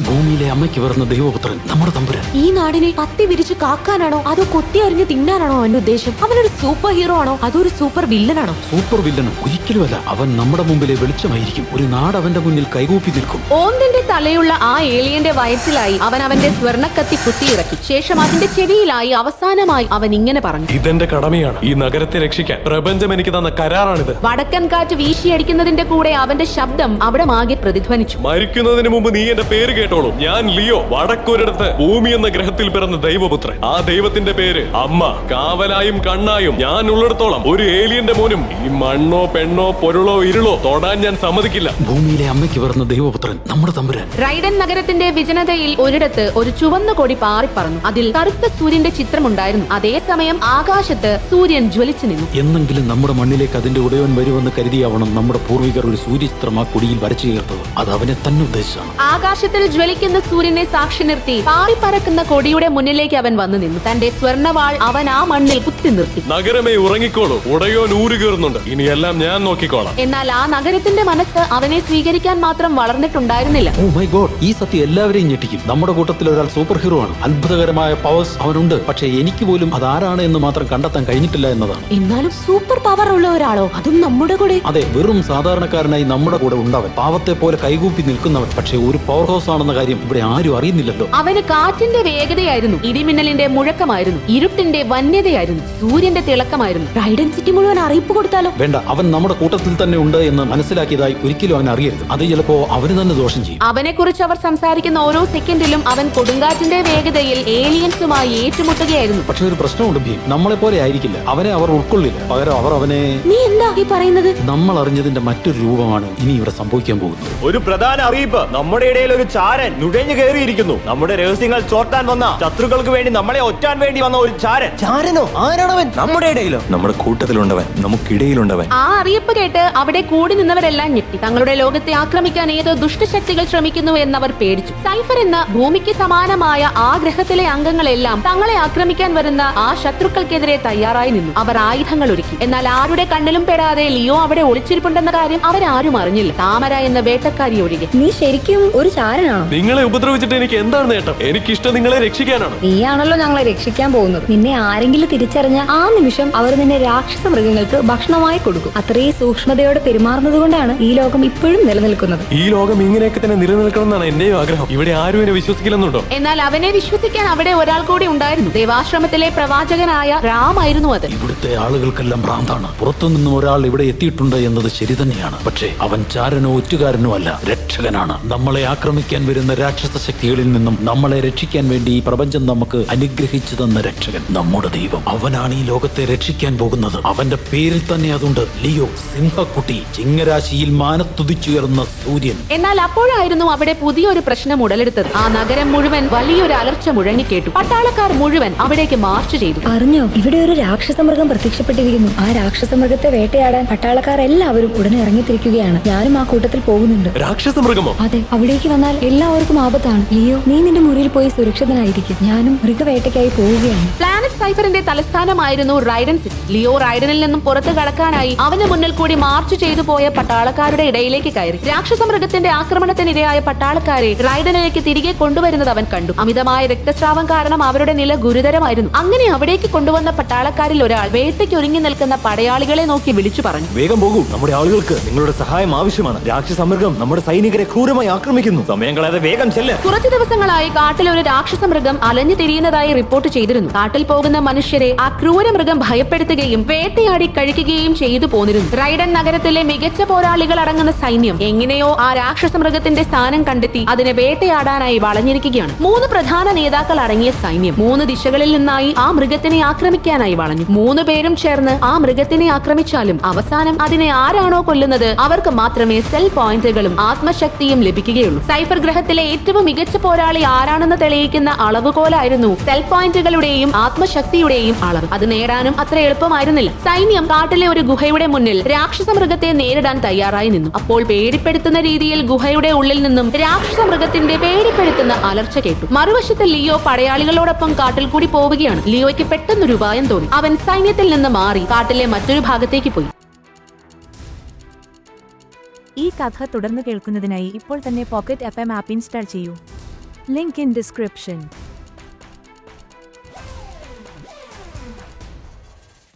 ഭൂമിയിലെ അമ്മയ്ക്ക് പിറന്ന ദൈവപുത്രൻ നമ്മുടെ തമ്പുരാൻ. ഈ നാടിനെ പത്തി വിരിച്ച് കാക്കാനാണോ അതോ കൊത്തി അറിഞ്ഞ് തിന്നാനാണോ അവന്റെ ഉദ്ദേശം? അവനൊരു സൂപ്പർ ഹീറോ ആണോ അതോ ഒരു സൂപ്പർ വില്ലനാണോ? സൂപ്പർ വില്ലനും ഒരിക്കലുമല്ല. അവൻ നമ്മുടെ മുമ്പിലെ വെളിച്ചമായിരിക്കും. ഒരു നാട് അവന്റെ മുന്നിൽ കൈകൂപ്പി നിൽക്കും. ഓന്തിന്റെ തലയുള്ള ആ ഏലിയന്റെ വയറ്റിലായി അവൻ അവന്റെ സ്വർണ്ണക്കത്തി കുത്തിയിറക്കി. ശേഷം അതിന്റെ ചെവിയിലായി അവസാനമായി അവൻ ഇങ്ങനെ പറഞ്ഞു: ഇതെന്റെ കടമയാണ്. ഈ നഗരത്തെ രക്ഷിക്കാൻ പ്രപഞ്ചം എനിക്ക് തന്ന കരാറാണിത്. വടക്കൻ കാറ്റ് വീശിയടിക്കുന്നതിന്റെ കൂടെ അവന്റെ ശബ്ദം അവിടെ ആകെ പ്രതിധ്വനിച്ചു. മരിക്കുന്നതിന് മുമ്പ് നീ എന്റെ പേര് കേട്ടോളൂ. ഞാൻ ലിയോ, വടക്കൊരിടത്ത് ഭൂമി എന്ന ഗ്രഹത്തിൽ പിറന്ന ദൈവപുത്രൻ. ആ ദൈവത്തിന്റെ പേര് അമ്മ. കാവലായും കണ്ണായും ഞാൻ ഉള്ളിടത്തോളം ഒരു ഏലിയന്റെ മോനും ഈ മണ്ണോ പെണ്ണോ പൊരുളോ ഇരുളോ തൊടാൻ ഞാൻ സമ്മതിക്കില്ല. ഭൂമിയിലെ അമ്മയ്ക്ക് പിറന്ന ദൈവപുത്രൻ നമ്മുടെ തമ്പുരാൻ. റൈഡൻ നഗരത്തിന്റെ വിജനതയിൽ ഒരിടത്ത് ഒരു ചുവന്ന കൊടി പാറിപ്പറന്നു. അതിൽ കറുത്ത സൂര്യന്റെ ചിത്രമുണ്ടായിരുന്നു. അതേസമയം ആകാശത്ത് സൂര്യൻ ജ്വലിച്ചു നിന്നു. എന്നെങ്കിലും നമ്മുടെ മണ്ണിലേക്ക് അതിന്റെ ഉടയവൻ വരുമെന്ന് കരുതിയാവണം നമ്മുടെ പൂർവികർ ഒരു സൂര്യചിത്രം ആ കൊടിയിൽ വരച്ചു ചേർത്തത്. അത് അവനെ തന്നെ ഉദ്ദേശിച്ചാണ്. ആകാശത്തിൽ ജ്വലിക്കുന്ന സൂര്യനെ സാക്ഷി നിർത്തി പാറിപ്പറക്കുന്ന കൊടിയുടെ മുന്നിലേക്ക് അവൻ വന്നു നിന്നു. തന്റെ സ്വർണ്ണവാൾ അവൻ ആ മണ്ണിൽ കുത്തി നിർത്തി. നഗരമേ ഉറങ്ങിക്കോളൂ, ഉടയോ നൂറ് കയറുന്നുണ്ട്. ഇനിയെല്ലാം ഞാൻ നോക്കിക്കോളാം. എന്നാൽ ആ നഗരത്തിന്റെ മനസ്സ് അവനെ സ്വീകരിക്കാൻ മാത്രം വളർന്നിട്ടുണ്ടായിരുന്നില്ല. ഓ മൈ ഗോഡ്, ഈ സത്യം എല്ലാവരെയും ഞെട്ടിക്കും. നമ്മുടെ കൂട്ടത്തിൽ ഒരാൾ സൂപ്പർ ഹീറോ ആണ്. അത്ഭുതകരമായ പവേഴ്സ് അവനുണ്ട്. പക്ഷേ എനിക്ക് പോലും അതാരാണ് എന്ന് മാത്രം കണ്ടെത്താൻ കഴിഞ്ഞിട്ടില്ല എന്നതാണ്. എന്നാലും സൂപ്പർ പവർ ഉള്ള ഒരാളോ, അതും നമ്മുടെ കൂടെ? അതെ, വെറും സാധാരണക്കാരനായി നമ്മുടെ കൂടെ ഉണ്ടാവൻ. പാവത്തെ പോലെ കൈകൂപ്പി നിൽക്കുന്നവൻ. പക്ഷേ ഒരു പവർ ഹൗസ് ആണെന്ന കാര്യം ഇവിടെ ആരും അറിയുന്നില്ലല്ലോ. അവന് കാറ്റിന്റെ വേഗതയായിരുന്നു, ഇടിമിന്നലിന്റെ മുഴക്കമായിരുന്നു, ഇരുട്ടിന്റെ വന്യതയായിരുന്നു, സൂര്യന്റെ തിളക്കമായിരുന്നു. റൈഡൻ സിറ്റി മുഴുവൻ അറിയിപ്പ് കൊടുത്താലോ? വേണ്ട, അവൻ നമ്മുടെ കൂട്ടത്തിൽ തന്നെ ഉണ്ട് എന്ന് മനസ്സിലാക്കിയതായി ഒരിക്കലും അവൻ അറിയരുത്. അത് ചിലപ്പോ അവന് തന്നെ ദോഷം ചെയ്യും. അവനെ കുറിച്ച് അവർ സംസാരിക്കുന്ന ഓരോ സെക്കൻഡിലും അവൻ കൊടുങ്കാറ്റിന്റെ വേഗതയിൽ ഏലിയൻസുമായി ഏറ്റുമുട്ടുകയായിരുന്നു. പക്ഷെ ഒരു പ്രശ്നമുണ്ട് ഭീം, നമ്മളെ പോലെ ആയിരിക്കില്ല. അവനെ അവർ ഉൾക്കൊള്ളില്ല. പകരം അവർ അവനെ... നീ എന്താ ഈ പറയുന്നത്? നമ്മൾ അറിഞ്ഞതിന്റെ മറ്റൊരു രൂപമാണ് ഇനി ഇവിടെ സംഭവിക്കാൻ പോകുന്നത്. ഒരു പ്രധാന അറിയിപ്പ്. നമ്മുടെ ഇടയിൽ ഒരു ചാരൻ നുഴഞ്ഞു കയറിയിരിക്കുന്നു. നമ്മുടെ രഹസ്യങ്ങൾ ചോർത്താൻ വന്ന, ശത്രുക്കൾക്ക് വേണ്ടി നമ്മളെ ഒറ്റാൻ വേണ്ടി വന്ന ഒരു ചാരൻ. ചാരനോ? ആരാണവൻ? നമ്മുടെ ഇടയിലോ? നമ്മുടെ കൂട്ടത്തിലുണ്ടവൻ, നമുക്കിടയിലുണ്ടവൻ. ആ അറിയിപ്പ് കേട്ട് അവിടെ കൂടി നിന്നവരെല്ലാം ഞെട്ടി. തങ്ങളുടെ ലോകത്തെ ആക്രമിക്കാൻ ഏതോ ദുഷ്ടശക്തികൾ ശ്രമിക്കുന്നു എന്നവർ പേടിച്ചു. സൈഫർ എന്ന ഭൂമിക്ക് സമാനമായ ആ ഗ്രഹത്തിലെ അംഗങ്ങളെല്ലാം തങ്ങളെ ആക്രമിക്കാൻ വരുന്ന ആ ശത്രുക്കൾക്കെതിരെ തയ്യാറായി നിന്നു. അവർ ആയുധങ്ങൾ ഒരുക്കി. എന്നാൽ ആരുടെ കണ്ണിലും പെടാതെ ലിയോ അവിടെ ഒളിച്ചിരിപ്പുണ്ടെന്ന കാര്യം അവരാരും അറിഞ്ഞില്ല, താമര എന്ന വേട്ടക്കാരി ഒഴികെ. നീ ശരിക്കും ഒരു ചാരനാണോ? നിങ്ങളെ ഉപദ്രവിച്ചിട്ട് എനിക്ക് എന്താണ് നേട്ടം? എനിക്കിഷ്ടം നിങ്ങളെ രക്ഷിക്കാനാണ്. നീയാണല്ലോ ഞങ്ങളെ രക്ഷിക്കാൻ പോകുന്നത്. നിന്നെ ആരെങ്കിലും തിരിച്ചറിഞ്ഞ ആ നിമിഷം അവർ നിന്നെ രാക്ഷസ മൃഗങ്ങൾക്ക് ഭക്ഷണമായി കൊടുക്കും. അത്രയും സൂക്ഷ്മതയോടെ പെരുമാറുന്നത് കൊണ്ടാണ് ഈ ലോകം ഇപ്പോഴും നിലനിൽക്കുന്നത്. ഈ ലോകം ഇങ്ങനെയൊക്കെ തന്നെ നിലനിൽക്കണം എന്നാണ് എന്റെയും ആഗ്രഹം. ഇവിടെ ആരും എന്നെ വിശ്വസിക്കില്ലെന്നുണ്ടോ? എന്നാൽ അവനെ വിശ്വസിക്കാൻ അവിടെ ഒരാൾ കൂടി ഉണ്ടായിരുന്നു. ദേവാശ്രമത്തിലെ പ്രവാചകനായ റാമായിരുന്നു അത്. ഇവിടുത്തെ ആളുകൾക്കെല്ലാം ഭ്രാന്താണ്. പുറത്തുനിന്നും ഒരാൾ ഇവിടെ എത്തിയിട്ടുണ്ട് എന്നത് ശരി തന്നെയാണ്. പക്ഷേ അവൻ ചാരനോ ഒറ്റുകാരനോ അല്ല, രക്ഷകനാണ്. നമ്മളെ ആക്രമിക്കാൻ വരുന്ന രാക്ഷസ ശക്തികളിൽ നിന്നും നമ്മളെ രക്ഷിക്കാൻ വേണ്ടി ഈ പ്രപഞ്ചം നമുക്ക് അനുഗ്രഹിച്ചു തന്ന രക്ഷകൻ, നമ്മുടെ ദൈവം. അവനാണ് ഈ ലോകത്തെ രക്ഷിക്കാൻ പോകുന്നത്. അവന്റെ പേരിൽ തന്നെ അതുണ്ട്, ലിയോ, സിംഹക്കുട്ടി, ചിങ്ങരാശിയിൽ മാനത്തുതിച്ചുയർന്ന സൂര്യൻ. എന്നാൽ അപ്പോഴായിരുന്നു അവിടെ പുതിയൊരു പ്രശ്നം ഉടലെടുത്തത്. ആ നഗരം മുഴുവൻ വലിയൊരു അലർച്ച മുഴങ്ങിക്കേട്ടു. പട്ടാളക്കാർ മുഴുവൻ അവിടേക്ക് മാർച്ച് ചെയ്തു. അറിഞ്ഞോ, ഇവിടെ ഒരു രാക്ഷസ മൃഗം പ്രത്യക്ഷപ്പെട്ടിരിക്കുന്നു. ആ രാക്ഷസ മൃഗത്തെ വേട്ടയാടാൻ പട്ടാളക്കാർ എല്ലാവരും ഉടനെ ഇറങ്ങിത്തിരിക്കുകയാണ്. ഞാനും ആ കൂട്ടത്തിൽ പോകുന്നുണ്ട്. രാക്ഷസ മൃഗമോ? അതെ, അവിടേക്ക് വന്നാൽ എല്ലാവർക്കും ആപത്താണ്. ലിയോ, നീ നിന്റെ മുറിയിൽ പോയി സുരക്ഷിതനായിരിക്കും. ഞാനും മൃഗവേട്ടയ്ക്കായി പോവുകയാണ്. പ്ലാനറ്റ് സൈഫറിന്റെ തലസ്ഥാനമായിരുന്നു റൈഡൻ സിറ്റി. ലിയോ റൈഡനിൽ നിന്നും പുറത്തു കടക്കാനായി അവന് മുന്നിൽ കൂടി മാർച്ച് ചെയ്തു പോയ പട്ടാളക്കാരുടെ ഇടയിലേക്ക് കയറി. രാക്ഷസ മൃഗത്തിന്റെ ആക്രമണത്തിനിരയായ പട്ടാളക്കാരെ റൈഡനിലേക്ക് തിരികെ കൊണ്ടുവരുന്നത് അവൻ കണ്ടു. അമിതമായ രക്തസ്രാവം കാരണം അവരുടെ നില ഗുരുതരമായിരുന്നു. അങ്ങനെ അവിടേക്ക് കൊണ്ടുവന്ന പട്ടാളക്കാരിൽ ഒരാൾ വേട്ടയ്ക്ക് ഒരുങ്ങി നിൽക്കുന്ന പടയാളികളെ നോക്കി വിളിച്ചു പറഞ്ഞു: വേഗം പോകൂ, നമ്മുടെ ആളുകൾക്ക് നിങ്ങളുടെ സഹായം ആവശ്യമാണ്. രാക്ഷസ മൃഗം നമ്മുടെ സൈനികരെ ക്രൂരമായി ആക്രമിക്കുന്നു. സമയം കളയാതെ വേഗം ചെല്ല്. കുറച്ചു ദിവസങ്ങളായി കാട്ടിൽ ഒരു രാക്ഷസ മൃഗം അലഞ്ഞു തിരിയുന്നതായി റിപ്പോർട്ട് ചെയ്തിരുന്നു. കാട്ടിൽ പോകുന്ന മനുഷ്യരെ ആ ക്രൂര മൃഗം ഭയപ്പെടുത്തുകയും വേട്ടയാടി കഴിക്കുകയും ചെയ്തു പോന്നിരുന്നു. റൈഡൻ നഗരത്തിലെ മികച്ച പോരാളികൾ അടങ്ങുന്ന സൈന്യം എങ്ങനെയോ ആ രാക്ഷസ മൃഗത്തിന്റെ സ്ഥാനം കണ്ടെത്തി അതിനെ വേട്ടയാടാനായി വളഞ്ഞിരിക്കുകയാണ്. 3 പ്രധാന നേതാക്കൾ അടങ്ങിയ സൈന്യം 3 ദിശകളിൽ നിന്നായി ആ മൃഗത്തിനെ ആക്രമിക്കാനായി വളഞ്ഞു. 3 പേരും ചേർന്ന് ആ മൃഗത്തിനെ ആക്രമിച്ചാലും അവസാനം അതിനെ ആരാണോ കൊല്ലുന്നത് അവർക്ക് മാത്രമേ സെൽ പോയിന്റുകളും ആത്മശക്തിയും ലഭിക്കുകയുള്ളൂ. സൈഫർ ഗ്രഹത്തിലെ ഏറ്റവും മികച്ച പോരാളി ആരാണെന്ന് തെളിയിക്കുന്ന അളവുകോലായിരുന്നു സെൽ പോയിന്റുകളുടെയും ആത്മശക്തിയുടെയും അളവ്. അത് നേടാനും അത്ര എളുപ്പമായിരുന്നില്ല. സൈന്യം കാട്ടിലെ ഒരു ഗുഹയുടെ മുന്നിൽ രാക്ഷസ മൃഗത്തെ നേരിടാൻ തയ്യാറായി നിന്നു. അപ്പോൾ പേടിപ്പെടുത്തുന്ന രീതിയിൽ ഗുഹയുടെ ഉള്ളിൽ നിന്നും രാക്ഷസ മൃഗത്തിന്റെ പേടിപ്പെടുത്തുന്ന അലർച്ച കേട്ടു. മറുവശത്ത് ലിയോ പടയാളികളോടൊപ്പം കാട്ടിൽ കൂടി പോവുകയാണ്. ലിയോയ്ക്ക് പെട്ടെന്നൊരു ഉപായം തോന്നി. അവൻ സൈന്യത്തിൽ നിന്ന് മാറി കാട്ടിലെ മറ്റൊരു ഭാഗത്തേക്ക് പോയി. ഈ കഥ തുടർന്ന് കേൾക്കുന്നതിനായി ഇപ്പോൾ തന്നെ പോക്കറ്റ് FM ആപ്പ് ഇൻസ്റ്റാൾ ചെയ്യൂ. Link in description.